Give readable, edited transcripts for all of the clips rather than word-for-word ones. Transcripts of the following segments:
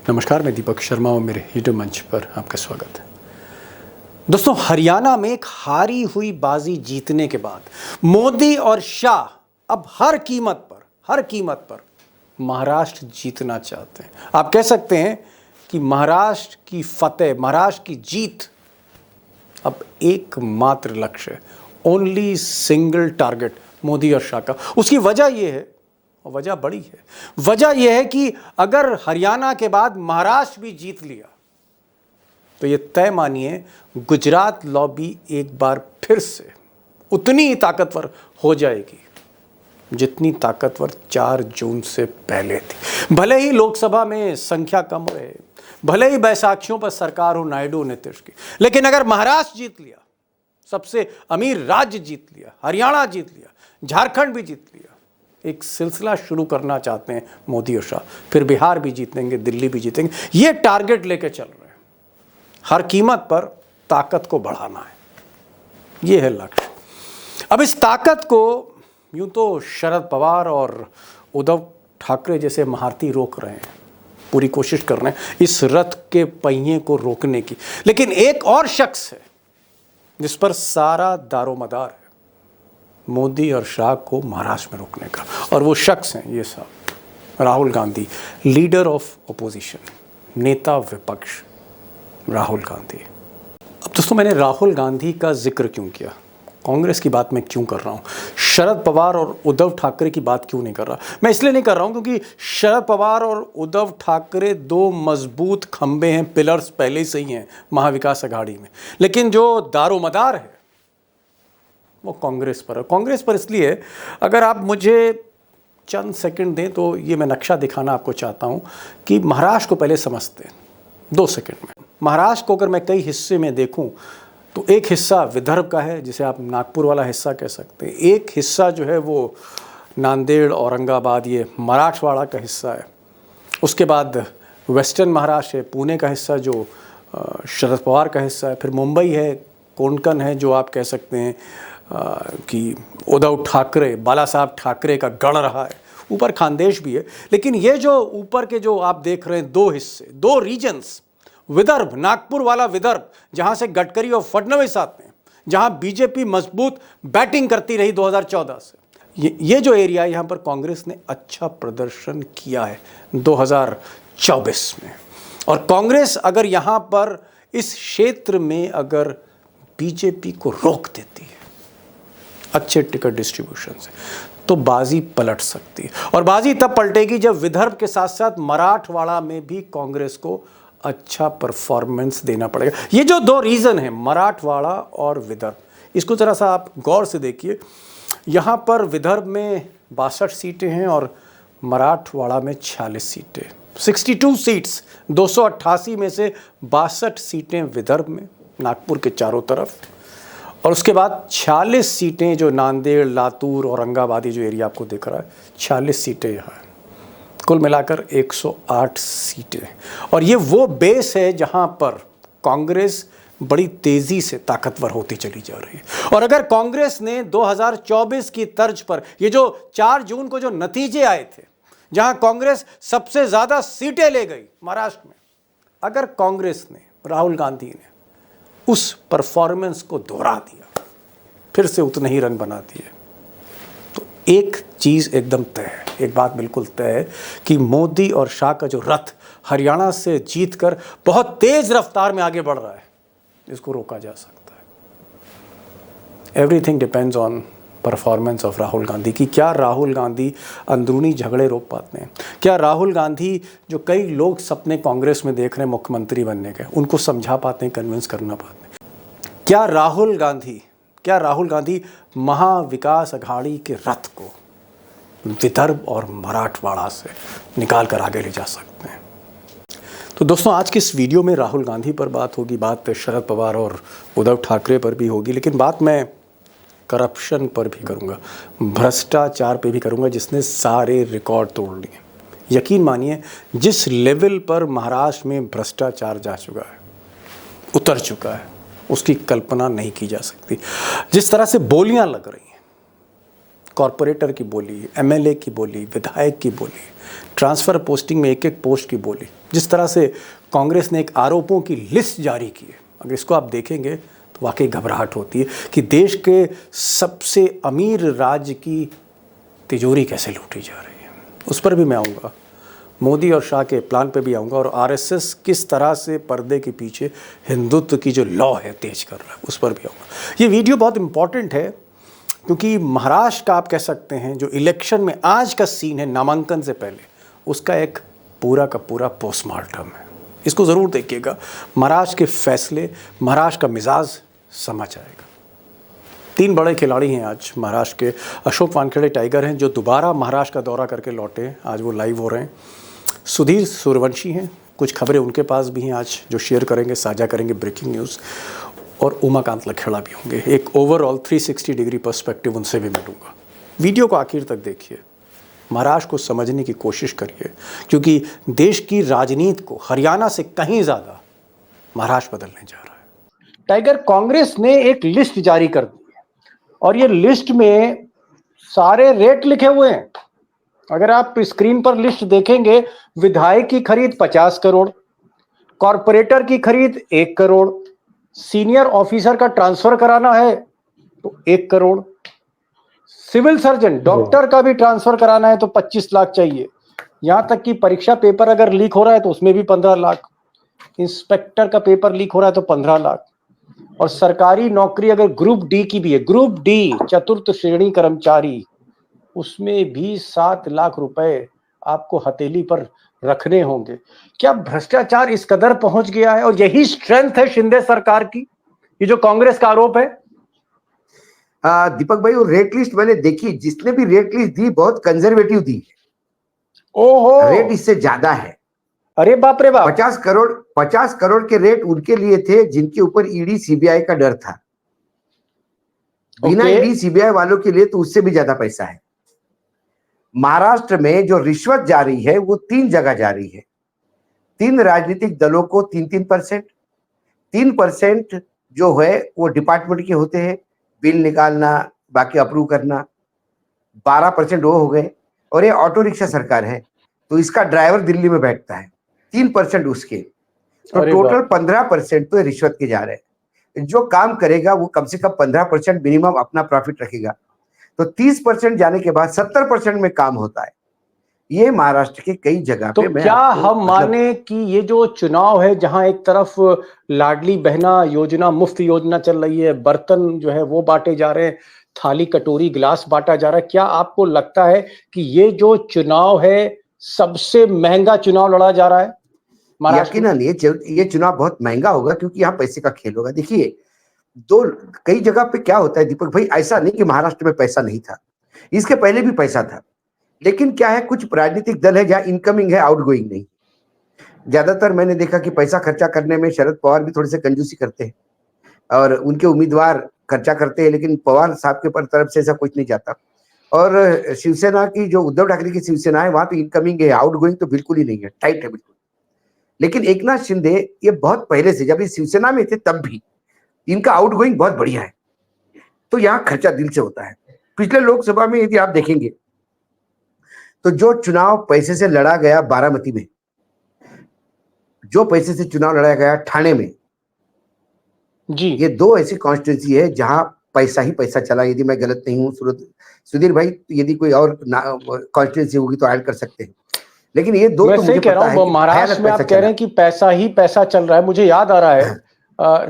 नमस्कार, मैं दीपक शर्मा और मेरे यूट्यूब मंच पर आपका स्वागत है। दोस्तों, हरियाणा में एक हारी हुई बाजी जीतने के बाद मोदी और शाह अब हर कीमत पर महाराष्ट्र जीतना चाहते हैं। आप कह सकते हैं कि महाराष्ट्र की फतेह, महाराष्ट्र की जीत अब एकमात्र लक्ष्य है, ओनली सिंगल टारगेट मोदी और शाह का। उसकी वजह यह है, और वजह बड़ी है, वजह यह है कि अगर हरियाणा के बाद महाराष्ट्र भी जीत लिया तो यह तय मानिए गुजरात लॉबी एक बार फिर से उतनी ही ताकतवर हो जाएगी जितनी ताकतवर 4 जून से पहले थी। भले ही लोकसभा में संख्या कम रहे, भले ही बैसाखियों पर सरकार हो नायडू नीतीश की, लेकिन अगर महाराष्ट्र जीत लिया, सबसे अमीर राज्य जीत लिया, हरियाणा जीत लिया, झारखंड भी जीत लिया, एक सिलसिला शुरू करना चाहते हैं मोदी और शाह। फिर बिहार भी जीतेंगे, दिल्ली भी जीतेंगे। ये टारगेट लेके चल रहे हैं, हर कीमत पर ताकत को बढ़ाना है, ये है लक्ष्य। अब इस ताकत को यूं तो शरद पवार और उद्धव ठाकरे जैसे महारथी रोक रहे हैं, पूरी कोशिश कर रहे हैं इस रथ के पहिए को रोकने की। लेकिन एक और शख्स है जिस पर सारा दारोमदार है मोदी और शाह को महाराष्ट्र में रोकने का, और वो शख्स हैं ये साहब Rahul Gandhi, leader of opposition, नेता विपक्ष राहुल गांधी। अब दोस्तों, मैंने राहुल गांधी का जिक्र क्यों किया, कांग्रेस की बात मैं क्यों कर रहा हूँ, शरद पवार और उद्धव ठाकरे की बात क्यों नहीं कर रहा? मैं इसलिए नहीं कर रहा हूँ क्योंकि शरद पवार और उद्धव ठाकरे 2 मजबूत खंबे हैं, पिलर्स पहले से ही हैं महाविकास अघाड़ी में। लेकिन जो दारोमदार है वो कांग्रेस पर है। कांग्रेस पर इसलिए, अगर आप मुझे चंद सेकंड दें तो ये मैं नक्शा दिखाना आपको चाहता हूँ कि महाराष्ट्र को पहले समझते हैं 2 सेकंड में। महाराष्ट्र को अगर मैं कई हिस्से में देखूं तो एक हिस्सा विदर्भ का है, जिसे आप नागपुर वाला हिस्सा कह सकते हैं। एक हिस्सा जो है वो नांदेड़, औरंगाबाद, ये मराठवाड़ा का हिस्सा है। उसके बाद वेस्टर्न महाराष्ट्र है, पुणे का हिस्सा जो शरद पवार का हिस्सा है। फिर मुंबई है, कोंकण है, जो आप कह सकते हैं कि उद्धव ठाकरे, बाला साहब ठाकरे का गढ़ रहा है। ऊपर खानदेश भी है। लेकिन ये जो ऊपर के जो आप देख रहे हैं 2 हिस्से, 2 रीजन्स, विदर्भ, नागपुर वाला विदर्भ जहां से गडकरी और फडणवीस आते हैं, जहां बीजेपी मजबूत बैटिंग करती रही 2014 से, ये जो एरिया है, यहां पर कांग्रेस ने अच्छा प्रदर्शन किया है 2024 में। और कांग्रेस अगर यहां पर इस क्षेत्र में अगर बीजेपी को रोक देती है अच्छे टिकट डिस्ट्रीब्यूशन से, तो बाजी पलट सकती है। और बाजी तब पलटेगी जब विदर्भ के साथ साथ मराठवाड़ा में भी कांग्रेस को अच्छा परफॉर्मेंस देना पड़ेगा। ये जो 2 रीजन है, मराठवाड़ा और विदर्भ, इसको जरा सा आप गौर से देखिए। यहाँ पर विदर्भ में 62 सीटें हैं और मराठवाड़ा में 46 सीटें, 62 सीट्स, 288 में से 62 सीटें विदर्भ में, नागपुर के चारों तरफ, और उसके बाद 46 सीटें जो नांदेड़, लातूर, औरंगाबादी जो एरिया आपको दिख रहा है, 46 सीटें यहाँ हैं। कुल मिलाकर 108 सीटें। और ये वो बेस है जहाँ पर कांग्रेस बड़ी तेज़ी से ताकतवर होती चली जा रही है। और अगर कांग्रेस ने 2024 की तर्ज पर ये जो 4 जून को जो नतीजे आए थे, जहाँ कांग्रेस सबसे ज़्यादा सीटें ले गई महाराष्ट्र में, अगर कांग्रेस ने, राहुल गांधी ने उस परफॉर्मेंस को दोहरा दिया, फिर से उतने ही रन बना दिए, तो एक चीज़ एकदम तय है, एक बात बिल्कुल तय है कि मोदी और शाह का जो रथ हरियाणा से जीतकर बहुत तेज़ रफ्तार में आगे बढ़ रहा है, इसको रोका जा सकता है। Everything depends on performance of Rahul Gandhi की। क्या राहुल गांधी अंदरूनी झगड़े रोक पाते हैं? क्या राहुल गांधी, जो कई लोग सपने कांग्रेस में देख रहे हैं मुख्यमंत्री बनने के, उनको समझा पाते हैं, कन्विंस करना पाते हैं? क्या राहुल गांधी महाविकास अघाड़ी के रथ को विदर्भ और मराठवाड़ा से निकाल कर आगे ले जा सकते हैं? तो दोस्तों, आज की इस वीडियो में राहुल गांधी पर बात होगी, बात शरद पवार और उद्धव ठाकरे पर भी होगी, लेकिन बात मैं करप्शन पर भी करूंगा, भ्रष्टाचार पे भी करूंगा, जिसने सारे रिकॉर्ड तोड़ लिए। यकीन मानिए, जिस लेवल पर महाराष्ट्र में भ्रष्टाचार जा चुका है, उतर चुका है, उसकी कल्पना नहीं की जा सकती। जिस तरह से बोलियां लग रही हैं, कॉरपोरेटर की बोली, एमएलए की बोली, विधायक की बोली, ट्रांसफ़र पोस्टिंग में एक एक पोस्ट की बोली, जिस तरह से कांग्रेस ने एक आरोपों की लिस्ट जारी की है, अगर इसको आप देखेंगे तो वाकई घबराहट होती है कि देश के सबसे अमीर राज्य की तिजोरी कैसे लूटी जा रही है। उस पर भी मैं आऊँगा, मोदी और शाह के प्लान पे भी आऊँगा, और आरएसएस किस तरह से पर्दे के पीछे हिंदुत्व की जो लॉ है तेज कर रहा है, उस पर भी आऊँगा। ये वीडियो बहुत इंपॉर्टेंट है क्योंकि महाराष्ट्र का आप कह सकते हैं जो इलेक्शन में आज का सीन है नामांकन से पहले, उसका एक पूरा का पूरा पोस्टमार्टम है। इसको ज़रूर देखिएगा। महाराष्ट्र के फैसले, महाराष्ट्र का मिजाज समझ आएगा। 3 बड़े खिलाड़ी हैं आज महाराष्ट्र के। अशोक वानखेड़े टाइगर हैं जो दोबारा महाराष्ट्र का दौरा करके लौटे हैं, आज वो लाइव हो रहे हैं। सुधीर सूर्यवंशी हैं, कुछ खबरें उनके पास भी हैं आज जो शेयर करेंगे, साझा करेंगे, ब्रेकिंग न्यूज़। और उमाकांत लखेड़ा भी होंगे। एक ओवरऑल 360 डिग्री पर्सपेक्टिव उनसे भी मिलूंगा। वीडियो को आखिर तक देखिए, महाराष्ट्र को समझने की कोशिश करिए, क्योंकि देश की राजनीति को हरियाणा से कहीं ज़्यादा महाराष्ट्र बदलने जा रहा है। टाइगर, कांग्रेस ने एक लिस्ट जारी कर दी है और ये लिस्ट में सारे रेट लिखे हुए हैं। अगर आप स्क्रीन पर लिस्ट देखेंगे, विधायक की खरीद 50 करोड़, कॉरपोरेटर की खरीद 1 करोड़, सीनियर ऑफिसर का ट्रांसफर कराना है तो 1 करोड़, सिविल सर्जन डॉक्टर का भी ट्रांसफर कराना है तो 25 लाख चाहिए। यहां तक कि परीक्षा पेपर अगर लीक हो रहा है तो उसमें भी 15 लाख, इंस्पेक्टर का पेपर लीक हो रहा है तो 15 लाख, और सरकारी नौकरी अगर ग्रुप डी की भी है, ग्रुप डी चतुर्थ श्रेणी कर्मचारी, उसमें भी 7 लाख रुपए आपको हथेली पर रखने होंगे। क्या भ्रष्टाचार इस कदर पहुंच गया है? और यही स्ट्रेंथ है शिंदे सरकार की, ये जो कांग्रेस का आरोप है। दीपक भाई, वो रेट लिस्ट मैंने देखी, जिसने भी रेट लिस्ट दी बहुत कंजर्वेटिव दी। ओहो, रेट इससे ज्यादा है। अरे बाप रे बाप। 50 करोड़ के रेट उनके लिए थे जिनके ऊपर ईडी सीबीआई का डर था। बिना ईडी सीबीआई वालों के लिए तो उससे भी ज्यादा पैसा है। महाराष्ट्र में जो रिश्वत जारी है वो 3 जगह जारी है। 3 राजनीतिक दलों को 3% 3% जो है वो डिपार्टमेंट के होते हैं, बिल निकालना, बाकी अप्रूव करना। 12% वो हो गए। और ये ऑटो रिक्शा सरकार है तो इसका ड्राइवर दिल्ली में बैठता है, 3% उसके, तो टोटल 15% तो रिश्वत के जा रहे हैं। जो काम करेगा वो कम से कम 15% मिनिमम अपना प्रॉफिट रखेगा, तो 30% जाने के बाद 70% में काम होता है। ये महाराष्ट्र के कई जगह तो पे क्या हम माने कि ये जो चुनाव है, जहां एक तरफ लाडली बहना योजना, मुफ्त योजना चल रही है, बर्तन जो है वो बांटे जा रहे हैं, थाली कटोरी गिलास बांटा जा रहा है, क्या आपको लगता है कि ये जो चुनाव है सबसे महंगा चुनाव लड़ा जा रहा है? यकीनन ये चुनाव बहुत महंगा होगा, क्योंकि यहाँ पैसे का खेल होगा। देखिए, कई जगह पे क्या होता है दीपक भाई, ऐसा नहीं कि महाराष्ट्र में पैसा नहीं था, इसके पहले भी पैसा था। लेकिन क्या है, कुछ राजनीतिक दल है जहां इनकमिंग है, आउटगोइंग नहीं। ज्यादातर मैंने देखा कि पैसा खर्चा करने में शरद पवार भी थोड़े से कंजूसी करते हैं और उनके उम्मीदवार खर्चा करते हैं, लेकिन पवार साहब के तरफ से ऐसा कुछ नहीं जाता। और शिवसेना की जो उद्धव ठाकरे की शिवसेना है, वहां तो इनकमिंग है, आउटगोइंग तो बिल्कुल ही नहीं है, टाइट है बिल्कुल। लेकिन एकनाथ शिंदे ये बहुत पहले से, जब ये शिवसेना में थे तब भी इनका आउटगोइंग बहुत बढ़िया है, तो यहाँ खर्चा दिल से होता है। पिछले लोकसभा में यदि आप देखेंगे तो जो चुनाव पैसे से लड़ा गया बारामती में, जो पैसे से चुनाव लड़ा गया ठाणे में जी, ये 2 ऐसी कॉन्स्टिट्यूंसी है जहां पैसा ही पैसा चला। यदि मैं गलत नहीं हूं सुधीर भाई, यदि कोई और कॉन्स्टिट्यूंसी होगी तो ऐड कर सकते हैं, लेकिन ये 2 तो मुझे पता है कि महाराष्ट्र में आप कह रहे हैं कि पैसा ही पैसा चल रहा है। मुझे याद आ रहा है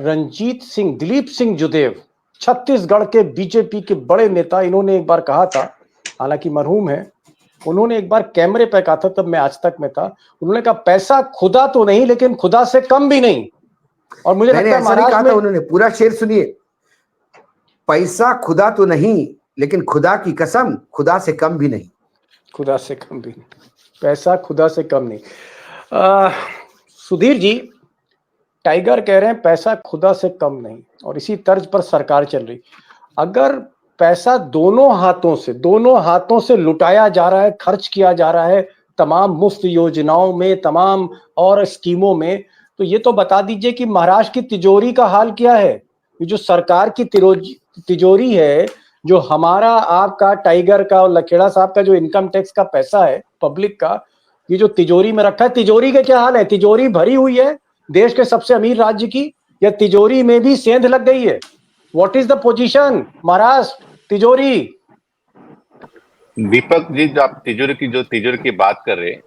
रंजीत सिंह, दिलीप सिंह जुदेव, छत्तीसगढ़ के बीजेपी के बड़े नेता, इन्होंने एक बार कहा था, हालांकि मरहूम है, उन्होंने एक बार कैमरे पे कहा था, तब मैं आज तक में था, उन्होंने कहा पैसा खुदा तो नहीं लेकिन खुदा से कम भी नहीं। और मुझे लगता है महाराष्ट्र में उन्होंने पूरा शेर सुनिए, पैसा खुदा तो नहीं लेकिन खुदा की कसम खुदा से कम भी नहीं। खुदा से कम भी नहीं, पैसा खुदा से कम नहीं। सुधीर जी, टाइगर कह रहे हैं पैसा खुदा से कम नहीं, और इसी तर्ज पर सरकार चल रही। अगर पैसा दोनों हाथों से लुटाया जा रहा है, खर्च किया जा रहा है तमाम मुफ्त योजनाओं में, तमाम और स्कीमों में, तो ये तो बता दीजिए कि महाराष्ट्र की तिजोरी का हाल क्या है। ये जो सरकार की तिजोरी है, जो हमारा आपका टाइगर का और लखेड़ा साहब का जो इनकम टैक्स का पैसा है पब्लिक का, ये जो तिजोरी में रखा है, तिजोरी के क्या हाल है? तिजोरी भरी हुई है देश के सबसे अमीर राज्य की, या तिजोरी में भी सेंध लग गई है? What is the position Maharashtra तिजोरी? दीपक जी, जो आप तिजोरी की बात कर रहे हैं,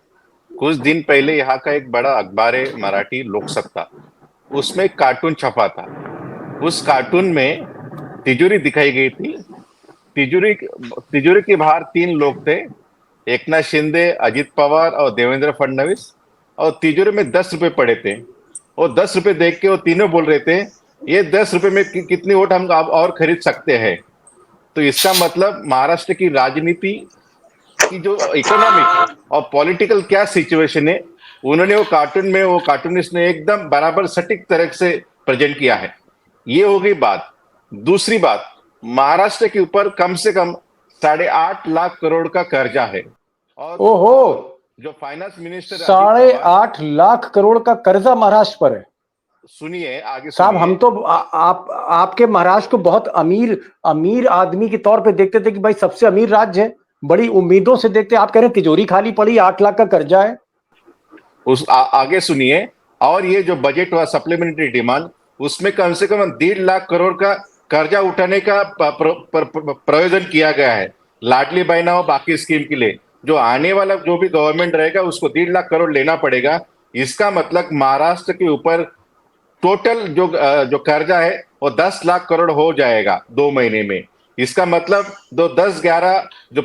कुछ दिन पहले यहाँ का एक बड़ा अखबार है मराठी लोक सत्ता, उसमें एक कार्टून छपा था। उस कार्टून में तिजोरी दिखाई गई थी। तिजोरी तिजोरी के बाहर तीन लोग थे, एकनाथ शिंदे, अजित पवार और देवेंद्र फडणवीस। और तिजोरी में 10 रुपए पड़े थे। और 10 रुपए देख के वो तीनों बोल रहे थे, ये 10 रुपए में कितनी वोट हम और खरीद सकते हैं। तो इसका मतलब महाराष्ट्र की राजनीति की जो इकोनॉमिक और पॉलिटिकल क्या सिचुएशन है, उन्होंने वो कार्टूनिस्ट ने एकदम बराबर सटीक तरह से प्रेजेंट किया है। ये हो गई बात। दूसरी बात, महाराष्ट्र के ऊपर कम से कम 8.5 लाख करोड़ का कर्जा है। और ओहो, जो फाइनेंस मिनिस्टर 8.5 लाख करोड़ का कर्जा महाराष्ट्र पर है। सुनिए आगे साहब, हम तो आपके महाराष्ट्र को बहुत अमीर अमीर आदमी के तौर पे देखते थे कि भाई सबसे अमीर राज्य है, बड़ी उम्मीदों से देखते। आप कह रहे हैं तिजोरी खाली पड़ी, 8 लाख का कर्जा है। आगे सुनिए। और ये जो बजट हुआ सप्लीमेंट्री डिमांड, उसमें कम से कम 1.5 लाख करोड़ का कर्जा उठाने का प्रयोजन किया गया है, लाडली बहना और बाकी स्कीम के लिए। जो आने वाला जो भी गवर्नमेंट रहेगा उसको 1.5 लाख करोड़ लेना पड़ेगा। इसका मतलब महाराष्ट्र के ऊपर टोटल जो कर्जा है वो 10 लाख करोड़ हो जाएगा 2 महीने में। इसका मतलब 10-11 जो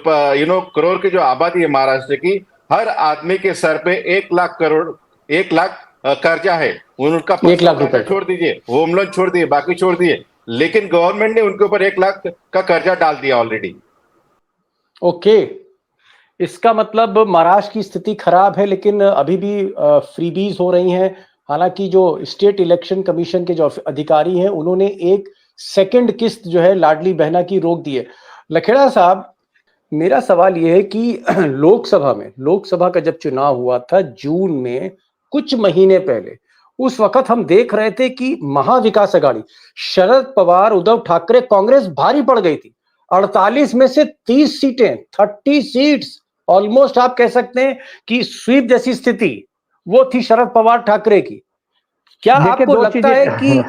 करोड़ की जो आबादी है महाराष्ट्र की, हर आदमी के सर पे 1 लाख कर्जा है। उनका 1 लाख रुपए छोड़ दीजिए, होम लोन छोड़ दिए, बाकी छोड़ दिए, लेकिन गवर्नमेंट ने उनके ऊपर 1 लाख का कर्जा डाल दिया ऑलरेडी। ओके, इसका मतलब महाराष्ट्र की स्थिति खराब है, लेकिन अभी भी फ्रीबीज हो रही हैं। हालांकि जो स्टेट इलेक्शन कमीशन के जो अधिकारी हैं, उन्होंने एक सेकंड किस्त जो है लाडली बहना की रोक दी है। लखेड़ा साहब, मेरा सवाल यह है कि लोकसभा का जब चुनाव हुआ था जून में, कुछ महीने पहले, उस वक्त हम देख रहे थे कि महाविकास अघाड़ी, शरद पवार, उद्धव ठाकरे, कांग्रेस भारी पड़ गई थी। 48 में से 30 सीटें, 30 सीट्स, ऑलमोस्ट आप कह सकते हैं कि स्वीप जैसी स्थिति वो थी शरद पवार ठाकरे की। क्या आपको लगता है कि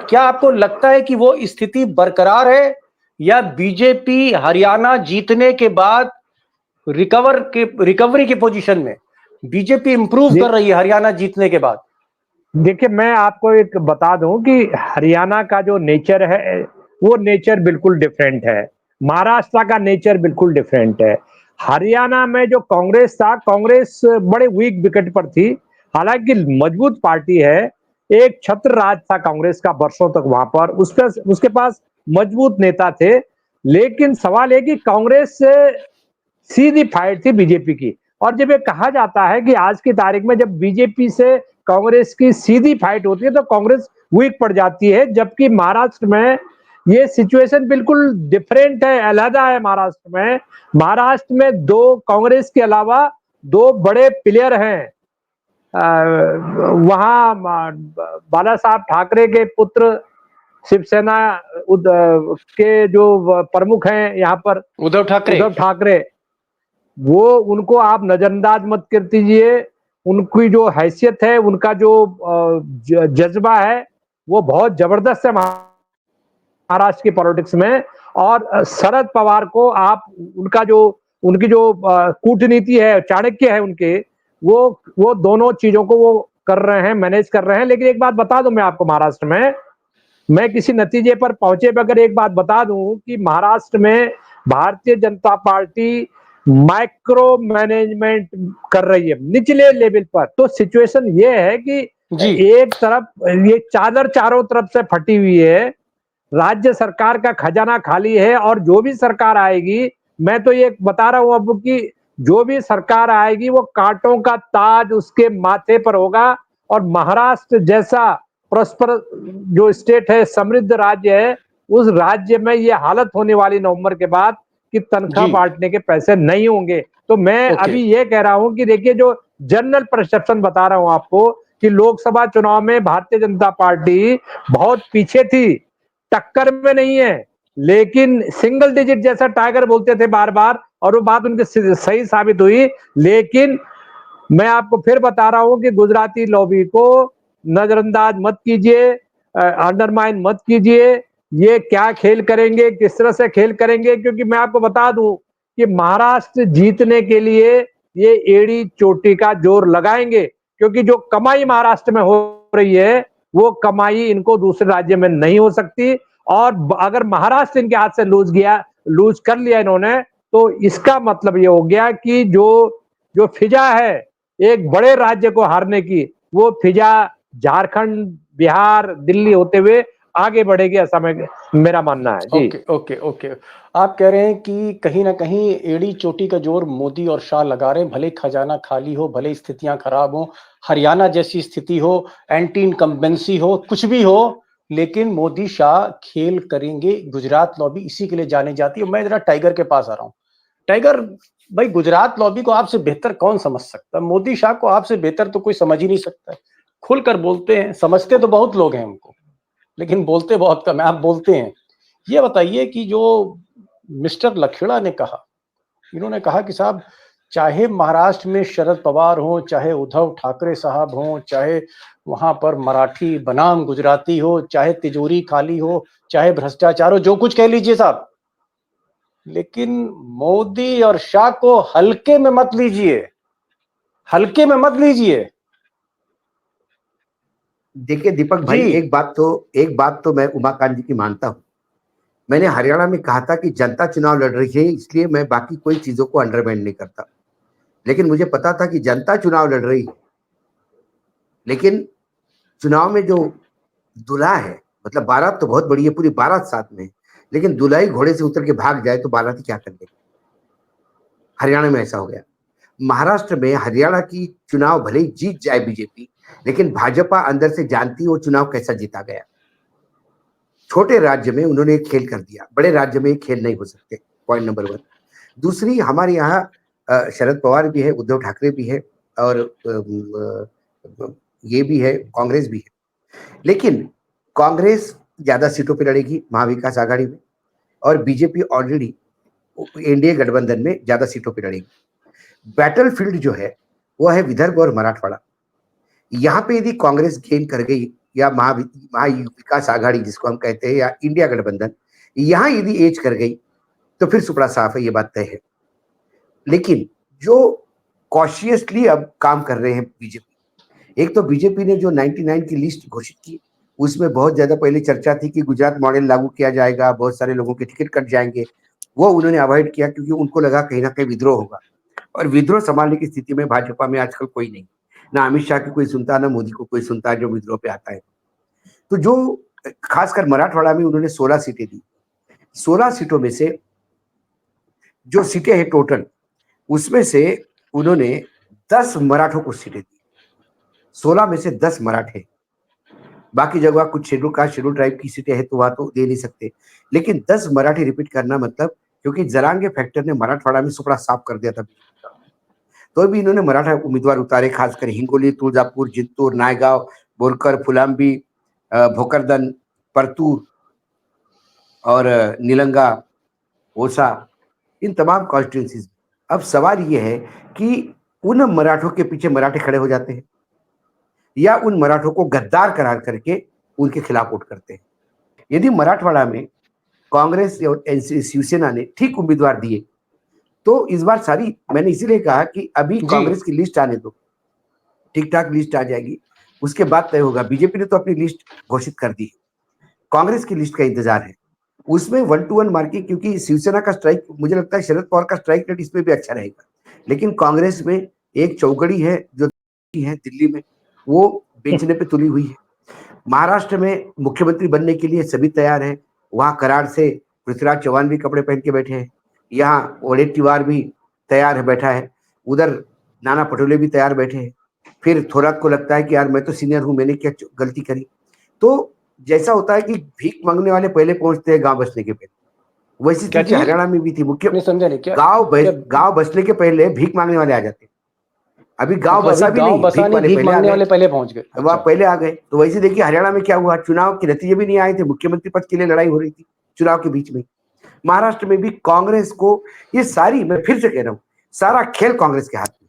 क्या आपको लगता है कि वो स्थिति बरकरार है, या बीजेपी हरियाणा जीतने के बाद रिकवरी के पोजीशन में बीजेपी इंप्रूव कर रही है हरियाणा जीतने के बाद? देखिए, मैं आपको एक बता दूं कि हरियाणा का जो नेचर है वो नेचर बिल्कुल डिफरेंट है, महाराष्ट्र का नेचर बिल्कुल डिफरेंट है। हरियाणा में जो कांग्रेस था, कांग्रेस बड़े वीक विकेट पर थी, हालांकि मजबूत पार्टी है। एक छत्र राज था कांग्रेस का वर्षों तक वहां पर, उसके पास मजबूत नेता थे। लेकिन सवाल है कि कांग्रेस से सीधी फाइट थी बीजेपी की। और जब ये कहा जाता है कि आज की तारीख में जब बीजेपी से कांग्रेस की सीधी फाइट होती है तो कांग्रेस वीक पड़ जाती है, जबकि महाराष्ट्र में ये सिचुएशन बिल्कुल डिफरेंट है, अलग है। महाराष्ट्र में दो कांग्रेस के अलावा दो बड़े प्लेयर हैं। वहां बाला साहब ठाकरे के पुत्र, शिवसेना के जो प्रमुख हैं यहाँ पर, उद्धव ठाकरे, वो उनको आप नजरअंदाज मत कर दीजिए। उनकी जो हैसियत है, उनका जो जज्बा है, वो बहुत जबरदस्त है महाराष्ट्र की पॉलिटिक्स में। और शरद पवार को आप उनकी जो कूटनीति है, चाणक्य है उनके, वो दोनों चीजों को वो कर रहे हैं, मैनेज कर रहे हैं। लेकिन एक बात बता दूं मैं आपको, महाराष्ट्र में मैं किसी नतीजे पर पहुंचे बगैर एक बात बता दूं कि महाराष्ट्र में Bharatiya Janata party micro management कर रही है निचले लेवल पर। तो सिचुएशन ये है कि एक तरफ ये चादर चारों तरफ से फटी हुई है, राज्य सरकार का खजाना खाली है, और जो भी सरकार आएगी, मैं तो ये बता रहा हूं अब कि जो भी सरकार आएगी वो कांटों का ताज उसके माथे पर होगा। और महाराष्ट्र जैसा प्रॉस्पर जो स्टेट है, समृद्ध राज्य है, उस राज्य में ये हालत होने वाली नवंबर के बाद कि तनख्वाह बांटने के पैसे नहीं होंगे। तो मैं अभी ये कह रहा हूं कि देखिए, जो जनरल परसेप्शन बता रहा हूं आपको कि लोकसभा चुनाव में भारतीय जनता पार्टी बहुत पीछे थी, टक्कर में नहीं है। लेकिन सिंगल डिजिट जैसा टाइगर बोलते थे बार बार, और वो बात उनकी सही साबित हुई। लेकिन मैं आपको फिर बता रहा हूं कि गुजराती लॉबी को नजरअंदाज मत कीजिए, अंडरमाइन मत कीजिए। ये क्या खेल करेंगे, किस तरह से खेल करेंगे, क्योंकि मैं आपको बता दूं कि महाराष्ट्र जीतने के लिए ये एड़ी चोटी का जोर लगाएंगे, क्योंकि जो कमाई महाराष्ट्र में हो रही है वो कमाई इनको दूसरे राज्य में नहीं हो सकती। और अगर महाराष्ट्र इनके हाथ से लूज कर लिया इन्होंने, तो इसका मतलब ये हो गया कि जो जो फिजा है एक बड़े राज्य को हारने की, वो फिजा झारखंड, बिहार, दिल्ली होते हुए आगे बढ़ेगी, ऐसा मेरा मानना है जी। Okay okay okay. आप कह रहे हैं कि कहीं ना कहीं एड़ी चोटी का जोर मोदी और शाह लगा रहे हैं, भले खजाना खाली हो, भले स्थितियां खराब हो, हरियाणा जैसी स्थिति हो, एंटी इनकम्बेंसी हो, कुछ भी हो, लेकिन मोदी शाह खेल करेंगे। गुजरात लॉबी इसी के लिए जानी जाती है। मैं जरा टाइगर के पास आ रहा हूँ। टाइगर भाई, गुजरात लॉबी को आपसे बेहतर कौन समझ सकता है? मोदी शाह को आपसे बेहतर तो कोई समझ ही नहीं सकता है। खुलकर बोलते हैं, समझते तो बहुत लोग हैं उनको, लेकिन बोलते बहुत कम है। आप बोलते हैं। ये बताइए कि जो मिस्टर लखेड़ा ने कहा, इन्होंने कहा कि साहब, चाहे महाराष्ट्र में शरद पवार हो, चाहे उद्धव ठाकरे साहब हो, चाहे वहां पर मराठी बनाम गुजराती हो, चाहे तिजोरी खाली हो, चाहे भ्रष्टाचार हो, जो कुछ कह लीजिए साहब, लेकिन मोदी और शाह को हल्के में मत लीजिए, हल्के में मत लीजिए। देखिए दीपक भाई, जी एक बात तो मैं उमाकांत जी की मानता हूँ। मैंने हरियाणा में कहा था कि जनता चुनाव लड़ रही है, इसलिए मैं बाकी कोई चीजों को अंडरमाइन नहीं करता। लेकिन मुझे पता था कि जनता चुनाव लड़ रही है, लेकिन चुनाव में जो दूल्हा है, मतलब बारात तो बहुत बड़ी है, पूरी बारात साथ में है, लेकिन दूल्हा ही घोड़े से उतर के भाग जाए तो बाराती क्या कर लेगी? हरियाणा में ऐसा हो गया। महाराष्ट्र में हरियाणा की चुनाव भले ही जीत जाए बीजेपी, लेकिन भाजपा अंदर से जानती है वो चुनाव कैसा जीता गया। छोटे राज्य में उन्होंने एक खेल कर दिया, बड़े राज्य में एक खेल नहीं हो सकते। Point number 1। दूसरी, हमारे यहाँ शरद पवार भी है, उद्धव ठाकरे भी है, और ये भी है, कांग्रेस भी है। लेकिन कांग्रेस ज्यादा सीटों पर लड़ेगी महाविकास आघाड़ी में, और बीजेपी ऑलरेडी एनडीए गठबंधन में ज्यादा सीटों पर लड़ेगी। बैटलफील्ड जो है वो है विदर्भ और मराठवाड़ा। यहाँ पे यदि कांग्रेस गेन कर गई, या महाविकास आघाड़ी जिसको हम कहते हैं, या इंडिया गठबंधन यहाँ यदि एज कर गई, तो फिर सुपड़ा साफ है, ये बात तय है। लेकिन जो कॉशियसली अब काम कर रहे हैं बीजेपी, एक तो बीजेपी ने जो 99 की लिस्ट घोषित की, उसमें बहुत ज्यादा पहले चर्चा थी कि गुजरात मॉडल लागू किया जाएगा, बहुत सारे लोगों के टिकट कट जाएंगे। वो उन्होंने अवॉइड किया, क्योंकि उनको लगा कहीं ना कहीं विद्रोह होगा, और विद्रोह संभालने की स्थिति में भाजपा में आजकल कोई नहीं। ना अमित शाह की कोई सुनता, ना मोदी को कोई सुनता है जो विद्रोह पे आता है। तो जो खासकर मराठवाड़ा में उन्होंने 16 सीटें दी। 16 सीटों में से जो सीटें हैं टोटल, उसमें से उन्होंने 10 मराठों को सीटें दी। 16 में से 10 मराठे। बाकी जगह कुछ शेड्यूल कास्ट, शेड्यूल ट्राइब की सीटें हैं तो वहां तो दे नहीं सकते, लेकिन 10 मराठी रिपीट करना मतलब, क्योंकि जरांगे फैक्टर ने मराठवाड़ा में सुपड़ा साफ कर दिया था, तो भी इन्होंने मराठा उम्मीदवार उतारे, खासकर हिंगोली, तुळजापुर, जिंतूर, नायगांव, बोरकर, फुलांबी, भोकरदन, परतूर और निलंगा, ओसा, इन तमाम कॉन्स्टिट्यूंसीज। अब सवाल ये है कि उन मराठों के पीछे मराठे खड़े हो जाते हैं, या उन मराठों को गद्दार करार करके उनके खिलाफ वोट करते हैं। यदि मराठवाड़ा में कांग्रेस और शिवसेना ने ठीक उम्मीदवार दिए, तो इस बार सारी, मैंने इसीलिए कहा कि अभी कांग्रेस की लिस्ट आने दो, ठीक ठाक लिस्ट आ जाएगी, उसके बाद तय होगा। बीजेपी ने तो अपनी लिस्ट घोषित कर दी, कांग्रेस की लिस्ट का इंतजार है। उसमें 1-to-1 मार्किंग, क्योंकि शिवसेना का स्ट्राइक, मुझे लगता है शरद पवार का स्ट्राइक रेट इसमें भी अच्छा रहेगा। लेकिन कांग्रेस में एक चौकड़ी है जो है दिल्ली में, वो बेचने पे तुली हुई है। महाराष्ट्र में मुख्यमंत्री बनने के लिए सभी तैयार हैं। वहां करार से पृथ्वीराज चौहान भी कपड़े पहन के बैठे हैं, यहाँ वडेट्टीवार भी तैयार है, बैठा है, उधर नाना पटोले भी तैयार बैठे हैं। फिर थोरात को लगता है कि यार मैं तो सीनियर हूं, मैंने क्या गलती करी। तो जैसा होता है कि भीख मांगने वाले पहले पहुंचते हैं गांव बसने के पहले, वैसी स्थिति हरियाणा में भी थी। मुख्य समझा नहीं क्या? गांव बसने के पहले भीख मांगने वाले आ जाते हैं। अभी गांव बसा भी नहीं, भीख मांगने वाले पहले पहुंच गए, वह पहले आ गए। तो वैसे देखिए हरियाणा में क्या हुआ, चुनाव के नतीजे भी नहीं आए थे, मुख्यमंत्री पद के लिए लड़ाई हो रही थी, चुनाव के बीच में। महाराष्ट्र में भी कांग्रेस को ये सारी, मैं फिर से कह रहा हूं, सारा खेल कांग्रेस के हाथ में।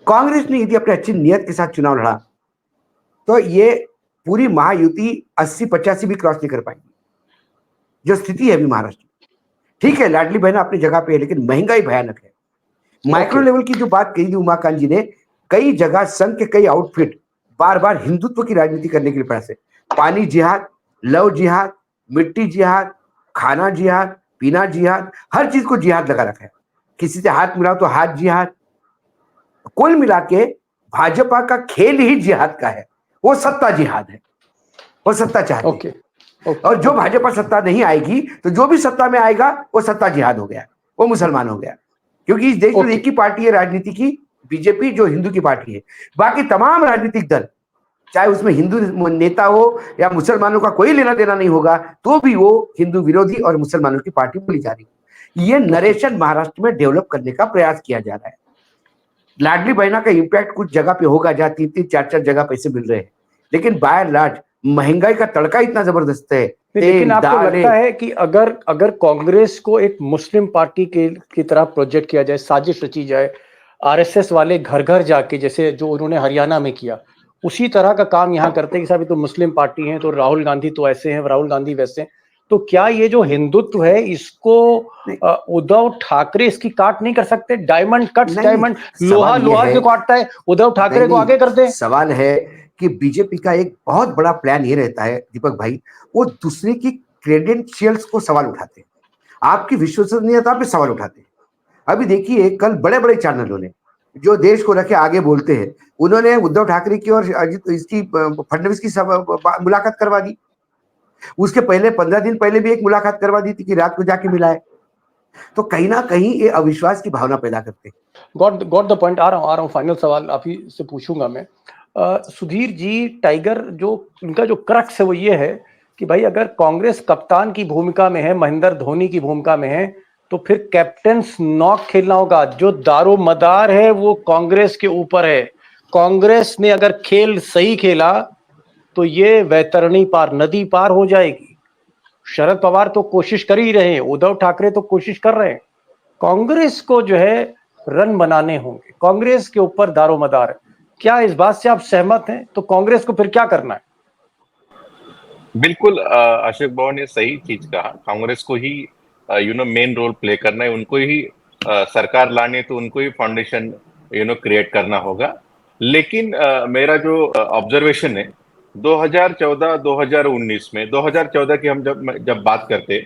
कांग्रेस ने यदि अपने अच्छी नियत के साथ चुनाव लड़ा तो ये पूरी महायुति 80-85 भी क्रॉस नहीं कर पाएगी, जो स्थिति है अभी महाराष्ट्र में। ठीक है, लाडली बहना अपनी जगह पे है, लेकिन महंगाई भयानक है। माइक्रो लेवल की जो बात कही थी उमाकांत जी ने, कई जगह संघ के कई आउटफिट बार बार हिंदुत्व की राजनीति करने के लिए प्रयास है। पानी जिहाद, लव जिहाद, मिट्टी जिहाद, खाना जिहाद, पीना जिहाद, हर चीज को जिहाद लगा रखा है। किसी से हाथ मिलाओ तो हाथ जिहाद। कुल मिला के भाजपा का खेल ही जिहाद का है, वो सत्ता जिहाद है, वो सत्ता चाहती है। और जो भाजपा सत्ता नहीं आएगी तो जो भी सत्ता में आएगा वो सत्ता जिहाद हो गया, वो मुसलमान हो गया। क्योंकि इस देश में एक ही पार्टी है राजनीति की, बीजेपी, जो हिंदू की पार्टी है। बाकी तमाम राजनीतिक दल, चाहे उसमें हिंदू नेता हो या मुसलमानों का कोई लेना देना नहीं होगा, तो भी वो हिंदू विरोधी और मुसलमानों की पार्टी बोली जा रही है। ये नरेशन महाराष्ट्र में डेवलप करने का प्रयास किया जा रहा है। लाडली बहना का इंपैक्ट कुछ जगह पे होगा जहां 3-3, 4-4 जगह पैसे मिल रहे हैं, लेकिन बाय एंड लार्ज महंगाई का तड़का इतना जबरदस्त है। लेकिन आपको लगता है कि अगर कांग्रेस को एक मुस्लिम पार्टी की तरह प्रोजेक्ट किया जाए, साजिश रची जाए, आरएसएस वाले घर घर जाके जैसे जो उन्होंने हरियाणा में किया, उसी तरह का काम यहाँ करते कि साहब ये तो मुस्लिम पार्टी है, तो राहुल गांधी तो ऐसे हैं, राहुल गांधी वैसे हैं, तो क्या ये जो हिंदुत्व है इसको उद्धव ठाकरे इसकी काट नहीं कर सकते? डायमंड कट्स डायमंड, लोहा लोहा क्यों काटता है? उद्धव ठाकरे को आगे करते हैं। सवाल है कि बीजेपी का एक बहुत बड़ा प्लान ये रहता है दीपक भाई, वो दूसरे की क्रेडेंशियल्स को सवाल उठाते हैं, आपकी विश्वसनीयता पे सवाल उठाते हैं। अभी देखिए, कल बड़े बड़े चैनलों ने जो देश को रखे आगे बोलते हैं, उन्होंने उद्धव ठाकरे की और इसकी फडणवीस की मुलाकात करवा दी। उसके पहले 15 दिन पहले भी एक मुलाकात करवा दी थी कि रात को जाके मिला है। तो कहीं ना कहीं ये अविश्वास की भावना पैदा करते हैं। Got the point. आ रहा हूँ फाइनल सवाल आप ही से पूछूंगा मैं। सुधीर जी, टाइगर जो उनका जो क्रक्स है वो ये है कि भाई अगर कांग्रेस कप्तान की भूमिका में है, महेंद्र धोनी की भूमिका में है, तो फिर कैप्टन नॉक खेलना होगा। जो दारोमदार है वो कांग्रेस के ऊपर है। कांग्रेस ने अगर खेल सही खेला तो ये वैतरणी पार, नदी पार हो जाएगी। शरद पवार तो कोशिश कर ही रहे हैं, उद्धव ठाकरे तो कोशिश कर रहे हैं। कांग्रेस को जो है रन बनाने होंगे, कांग्रेस के ऊपर दारोमदार है। क्या इस बात से आप सहमत हैं? तो कांग्रेस को फिर क्या करना है? बिल्कुल, अशोक बाबू ने सही चीज कहा। कांग्रेस को ही मेन रोल प्ले करना है, उनको ही सरकार लाने, तो उनको ही फाउंडेशन क्रिएट करना होगा। लेकिन मेरा जो ऑब्जर्वेशन है 2014-2019 में, 2014 की हम जब बात करते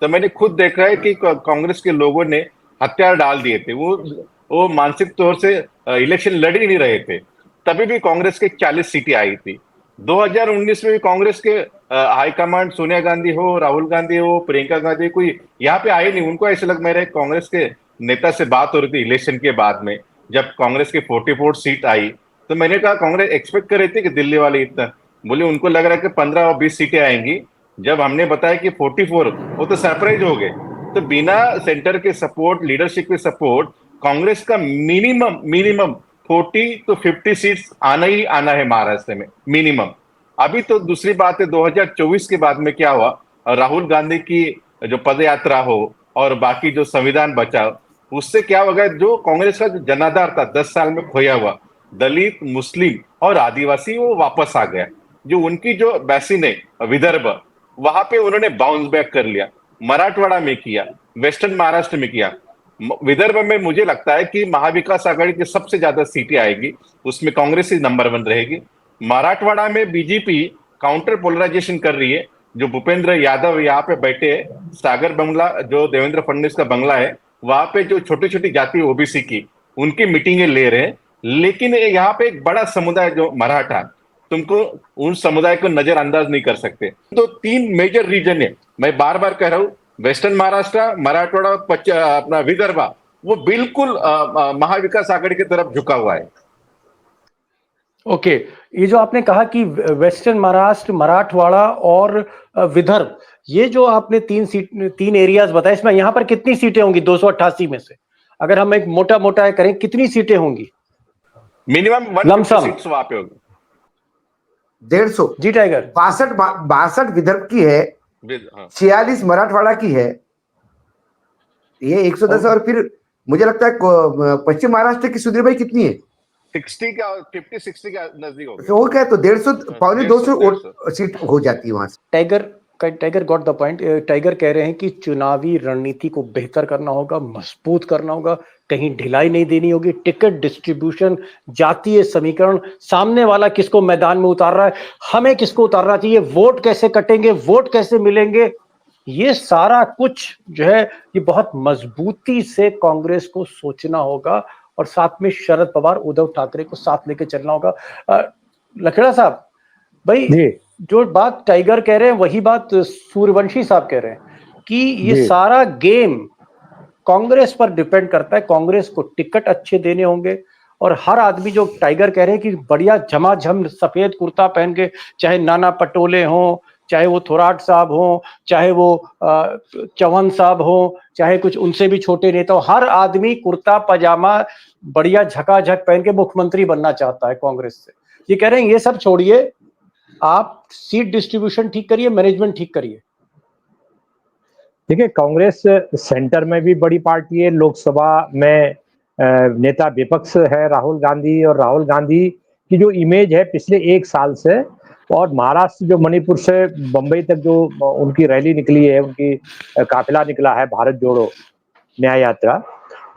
तो मैंने खुद देखा है कि कांग्रेस के लोगों ने हथियार डाल दिए थे। वो मानसिक तौर से इलेक्शन लड़ ही नहीं रहे थे। तभी भी कांग्रेस के 40 सीटें आई थी। 2019 में भी कांग्रेस के हाईकमांड, सोनिया गांधी हो, राहुल गांधी हो, प्रियंका गांधी, कोई यहाँ पे आए नहीं। उनको ऐसा लग, मेरे कांग्रेस के नेता से बात हो रही थी इलेक्शन के बाद में, जब कांग्रेस की 44 सीट आई, तो मैंने कहा कांग्रेस एक्सपेक्ट कर रही थी कि दिल्ली वाले इतना, बोले उनको लग रहा है कि 15 और 20 सीटें आएंगी। जब हमने बताया कि 44, वो तो सरप्राइज हो गए। तो बिना सेंटर के सपोर्ट, लीडरशिप के सपोर्ट, कांग्रेस का मिनिमम 40 to 50 सीट्स आना ही आना है महाराष्ट्र में, मिनिमम। अभी तो दूसरी बात है 2024 के बाद में क्या हुआ, राहुल गांधी की जो पद यात्रा हो और बाकी जो संविधान बचा, उससे क्या होगा, जो कांग्रेस का जो जनाधार था 10 साल में खोया हुआ, दलित, मुस्लिम और आदिवासी, वो वापस आ गया। जो उनकी जो बैसिन है विदर्भ, वहां पे उन्होंने बाउंस बैक कर लिया। मराठवाड़ा में किया, वेस्टर्न महाराष्ट्र में किया। विदर्भ में मुझे लगता है कि महाविकास आघाड़ी की सबसे ज्यादा सीटें आएगी, उसमें कांग्रेस ही नंबर 1 रहेगी। मराठवाड़ा में बीजेपी काउंटर पोलराइजेशन कर रही है। जो भूपेंद्र यादव यहाँ पे बैठे हैं, सागर बंगला जो देवेंद्र फडणवीस का बंगला है, वहां पे जो छोटी छोटी जाति ओबीसी की, उनकी मीटिंगें ले रहे हैं। लेकिन यहाँ पे एक बड़ा समुदाय जो मराठा, तुमको उन समुदाय को नजरअंदाज नहीं कर सकते। तो 3 मेजर रीजन है, मैं बार बार कह रहा हूं, वेस्टर्न महाराष्ट्र, मराठवाड़ा, अपना विदर्भ, वो बिल्कुल महाविकास आघाड़ी की तरफ झुका हुआ है। ओके, ये जो आपने कहा कि वेस्टर्न महाराष्ट्र, मराठवाड़ा और विदर्भ, ये जो आपने 3 एरियाज बताए, इसमें यहाँ पर कितनी सीटें होंगी 288 में से? अगर हम एक मोटा मोटा करें, कितनी सीटें होंगी? मिनिमम 150 सीट्स वहां पे होगी। 150 जी टाइगर। 62 विदर्भ की है, हाँ। 46 मराठवाड़ा की है, ये 110, और फिर मुझे लगता है पश्चिम महाराष्ट्र की सुधीर भाई कितनी है? 60 का 50-60 के नजदीक हो गया। तो वो क्या है, तो 150 पौने 200 150 सीट हो जाती है वहां से। Tiger got the point. Tiger कह रहे हैं कि चुनावी रणनीति को बेहतर करना होगा, मजबूत करना होगा, कहीं ढिलाई नहीं देनी होगी, टिकट डिस्ट्रीब्यूशन, जातीय समीकरण, सामने वाला किसको मैदान में उतार रहा है, हमें किसको उतारना चाहिए, वोट कैसे कटेंगे, वोट कैसे मिलेंगे, ये सारा कुछ जो है ये बहुत मजबूती से कांग्रेस को सोचना होगा और साथ में शरद पवार, उद्धव ठाकरे को साथ लेके चलना होगा। लखेड़ा साहब भाई, जो बात टाइगर कह रहे हैं वही बात सूर्यवंशी साहब कह रहे हैं कि ये सारा गेम कांग्रेस पर डिपेंड करता है। कांग्रेस को टिकट अच्छे देने होंगे और हर आदमी, जो टाइगर कह रहे हैं कि बढ़िया झमाझम सफेद कुर्ता पहन के, चाहे नाना पटोले हों, चाहे वो थोराट साहब हों, चाहे वो चौहान साहब हों, चाहे कुछ उनसे भी छोटे नेता हो, हर आदमी कुर्ता पजामा बढ़िया झकाझक पहन के मुख्यमंत्री बनना चाहता है कांग्रेस से। ये कह रहे हैं ये सब छोड़िए, आप सीट डिस्ट्रीब्यूशन ठीक करिए, मैनेजमेंट ठीक करिए। देखिए, कांग्रेस सेंटर में भी बड़ी पार्टी है, लोकसभा में नेता विपक्ष है राहुल गांधी, और राहुल गांधी की जो इमेज है पिछले 1 साल से, और महाराष्ट्र जो मणिपुर से बंबई तक जो उनकी रैली निकली है, उनकी काफिला निकला है भारत जोड़ो न्याय यात्रा,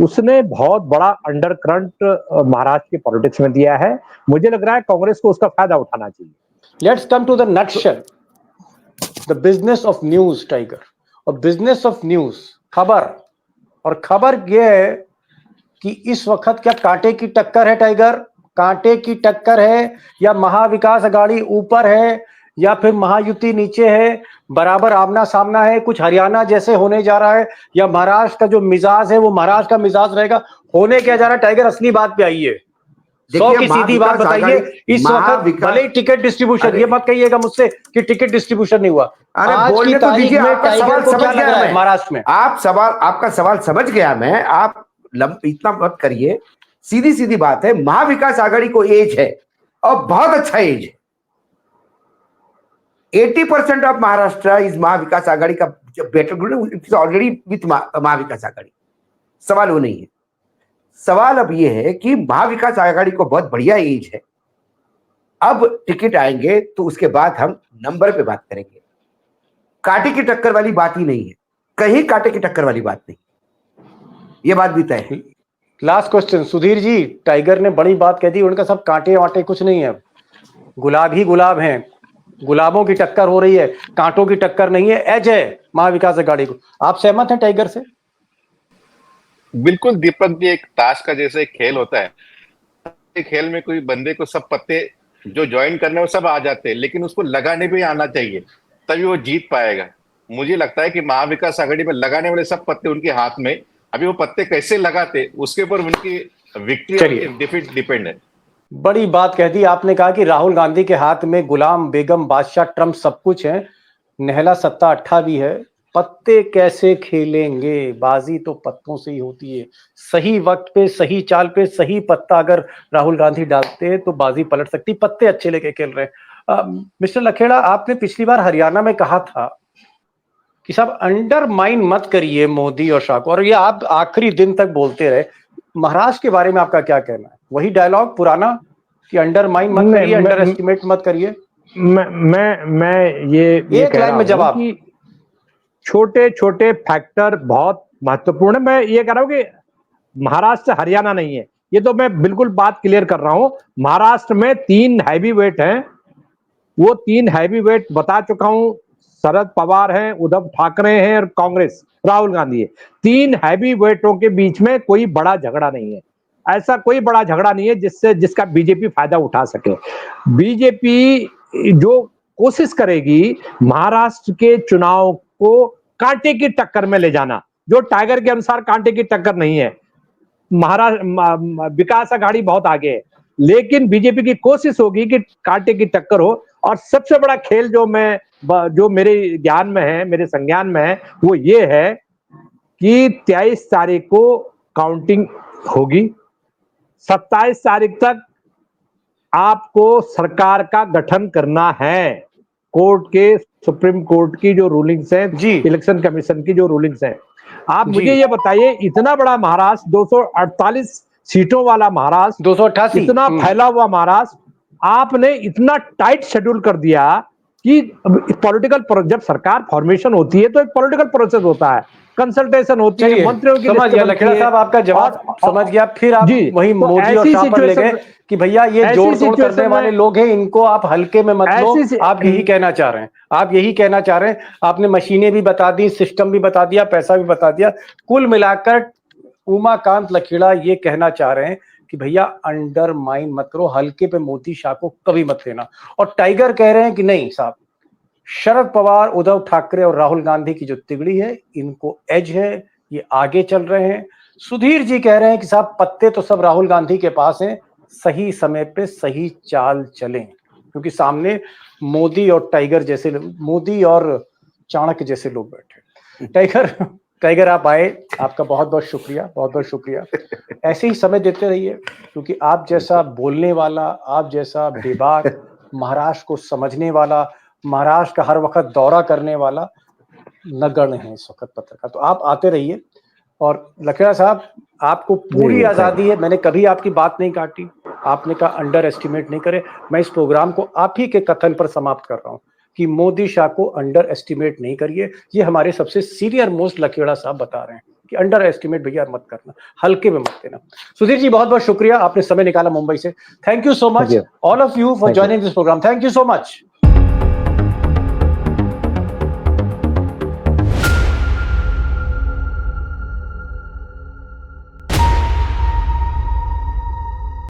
उसने बहुत बड़ा अंडर करंट महाराष्ट्र के पॉलिटिक्स में दिया है। मुझे लग रहा है कांग्रेस को उसका फायदा उठाना चाहिए। Let's come to the nutshell, the business of news tiger. और बिजनेस ऑफ न्यूज, खबर, और खबर यह है कि इस वक्त क्या कांटे की टक्कर है टाइगर? कांटे की टक्कर है, या महाविकास अघाड़ी ऊपर है या फिर महायुति नीचे है, बराबर आमना सामना है, कुछ हरियाणा जैसे होने जा रहा है, या महाराष्ट्र का जो मिजाज है वो महाराष्ट्र का मिजाज रहेगा, होने क्या जा रहा है? टाइगर असली बात पे आइए, 100 की सीधी बात बताइए। इस वक्त भले ही टिकट डिस्ट्रीब्यूशन, ये मत कहिएगा मुझसे कि टिकट डिस्ट्रीब्यूशन नहीं हुआ। आज की तारीख में टाइगर को क्या लग रहा है महाराष्ट्र में? आपका सवाल समझ गया मैं, आप इतना मत करिए, सीधी सीधी बात है, महाविकास आघाड़ी को एज है और बहुत अच्छा एज है। 80% ऑफ महाराष्ट्र इस महाविकास आघाड़ी का better group already with Mahavikas Aghadi, सवाल वो नहीं है। सवाल अब ये है कि महाविकास आघाड़ी को बहुत बढ़िया एज है, अब टिकट आएंगे तो उसके बाद हम नंबर पे बात करेंगे। कांटे की टक्कर वाली बात ही नहीं है, कहीं कांटे की टक्कर वाली बात नहीं, ये बात भी तय है। Last question Sudhir ji, tiger ने बड़ी बात कह दी, उनका सब कांटे वाटे कुछ नहीं है, गुलाब ही गुलाब हैं, गुलाबों की टक्कर हो रही है, कांटों की टक्कर नहीं है, एज है महाविकास अघाड़ी को। आप सहमत हैं टाइगर से? बिल्कुल दीपक जी, एक ताश का जैसे एक खेल होता है, खेल में कोई बंदे को सब पत्ते जो ज्वाइन करने वो सब आ जाते हैं, लेकिन उसको लगाने भी आना चाहिए, तभी वो जीत पाएगा। मुझे लगता है कि महाविकास आघाड़ी में लगाने वाले सब पत्ते उनके हाथ में, अभी वो पत्ते कैसे लगाते उसके ऊपर उनकी विक्ट्री और डिफीट डिपेंड है। बड़ी बात कह दी आपने, कहा कि राहुल गांधी के हाथ में गुलाम, बेगम, बादशाह, ट्रंप सब कुछ है, नहला सत्ता अट्ठा भी है, पत्ते कैसे खेलेंगे? बाजी तो पत्तों से ही होती है। सही वक्त पे, सही चाल पे, सही पत्ता अगर राहुल गांधी डालते हैं तो बाजी पलट सकती। पत्ते अच्छे लेके खेल रहे हैं। मिस्टर लखेड़ा, आपने पिछली बार हरियाणा में कहा था कि साहब अंडरमाइन मत करिए मोदी और शाह को, और ये आप आखिरी दिन तक बोलते रहे। महाराष्ट्र के बारे में आपका क्या कहना है? वही डायलॉग पुराना कि अंडरमाइन मत करिए, अंडर एस्टिमेट मत करिए? मैं ये एक लाइन में जवाब। छोटे छोटे फैक्टर बहुत महत्वपूर्ण है। मैं ये कह रहा हूं कि महाराष्ट्र हरियाणा नहीं है, ये तो मैं बिल्कुल बात क्लियर कर रहा हूं। महाराष्ट्र में 3 हैवी वेट हैं, वो 3 हैवी वेट बता चुका हूं, शरद पवार हैं, उद्धव ठाकरे हैं और कांग्रेस राहुल गांधी है। 3 हैवी वेटों के बीच में कोई बड़ा झगड़ा नहीं है, ऐसा कोई बड़ा झगड़ा नहीं है जिसका बीजेपी फायदा उठा सके। बीजेपी जो कोशिश करेगी महाराष्ट्र के चुनाव को कांटे की टक्कर में ले जाना, जो टाइगर के अनुसार कांटे की टक्कर नहीं है। महाराष्ट्र विकास अघाड़ी बहुत आगे है, लेकिन बीजेपी की कोशिश होगी कि कांटे की टक्कर हो। और सबसे बड़ा खेल जो मेरे ज्ञान में है, मेरे संज्ञान में है, वो ये है कि 23 तारीख को काउंटिंग होगी, 27 तारीख तक आपको सरकार का गठन करना है। कोर्ट के सुप्रीम कोर्ट की जो रूलिंग्स हैं, जी। इलेक्शन कमीशन की जो रूलिंग्स हैं। आप जी। मुझे ये बताइए, इतना बड़ा महाराष्ट्र, 248 सीटों वाला महाराष्ट्र, 288 इतना फैला हुआ महाराष्ट्र, आपने इतना टाइट शेड्यूल कर दिया कि पॉलिटिकल, जब सरकार फॉर्मेशन होती है तो एक पॉलिटिकल प्रोसेस होता है, कंसल्टेशन होती है, चलिए, मंत्रियों की समझ लिस्ट गया बनती लखेड़ा है। साहब, आपका जवाब समझ गया। फिर आप जी, वही तो मोदी और ऐसी शाह पर ले गए सिचुएशन कि भैया ये ऐसी जोड़ तोड़ करने सिचुएशन वाले में लोग हैं, इनको आप हल्के में मत लो। आप यही कहना चाह रहे हैं, आप यही कहना चाह रहे हैं। आपने मशीनें भी बता दी, सिस्टम भी बता दिया, पैसा भी बता दिया। कुल मिलाकर उमाकांत लखेड़ा ये कहना चाह रहे हैं कि भैया अंडरमाइन मत करो, हल्के पे मोदी शाह को कभी मत लेना। और टाइगर कह रहे हैं कि नहीं साहब, शरद पवार, उद्धव ठाकरे और राहुल गांधी की जो तिगड़ी है, इनको एज है, ये आगे चल रहे हैं। सुधीर जी कह रहे हैं कि साहब पत्ते तो सब राहुल गांधी के पास हैं, सही समय पे सही चाल चलें, क्योंकि सामने मोदी और टाइगर जैसे, मोदी और चाणक्य जैसे लोग बैठे। टाइगर आप आए, आपका बहुत बहुत शुक्रिया, बहुत बहुत शुक्रिया। ऐसे ही समय देते रहिए, क्योंकि आप जैसा बोलने वाला, आप जैसा बेबाक, महाराष्ट्र को समझने वाला, महाराष्ट्र का हर वक्त दौरा करने वाला नगण्य है इस वक्त पत्रकार। तो आप आते रहिए। और लखेड़ा साहब, आपको पूरी आजादी है, मैंने कभी आपकी बात नहीं काटी। आपने कहा अंडर एस्टिमेट नहीं करे। मैं इस प्रोग्राम को आप ही के कथन पर समाप्त कर रहा हूं कि मोदी शाह को अंडर एस्टिमेट नहीं करिए। ये हमारे सबसे सीनियर मोस्ट लखेड़ा साहब बता रहे हैं कि अंडर एस्टिमेट भैया मत करना, हल्के में मत देना। सुधीर जी बहुत बहुत शुक्रिया, आपने समय निकाला मुंबई से। Thank you so much, all of you for joining this programme. Thank you so much.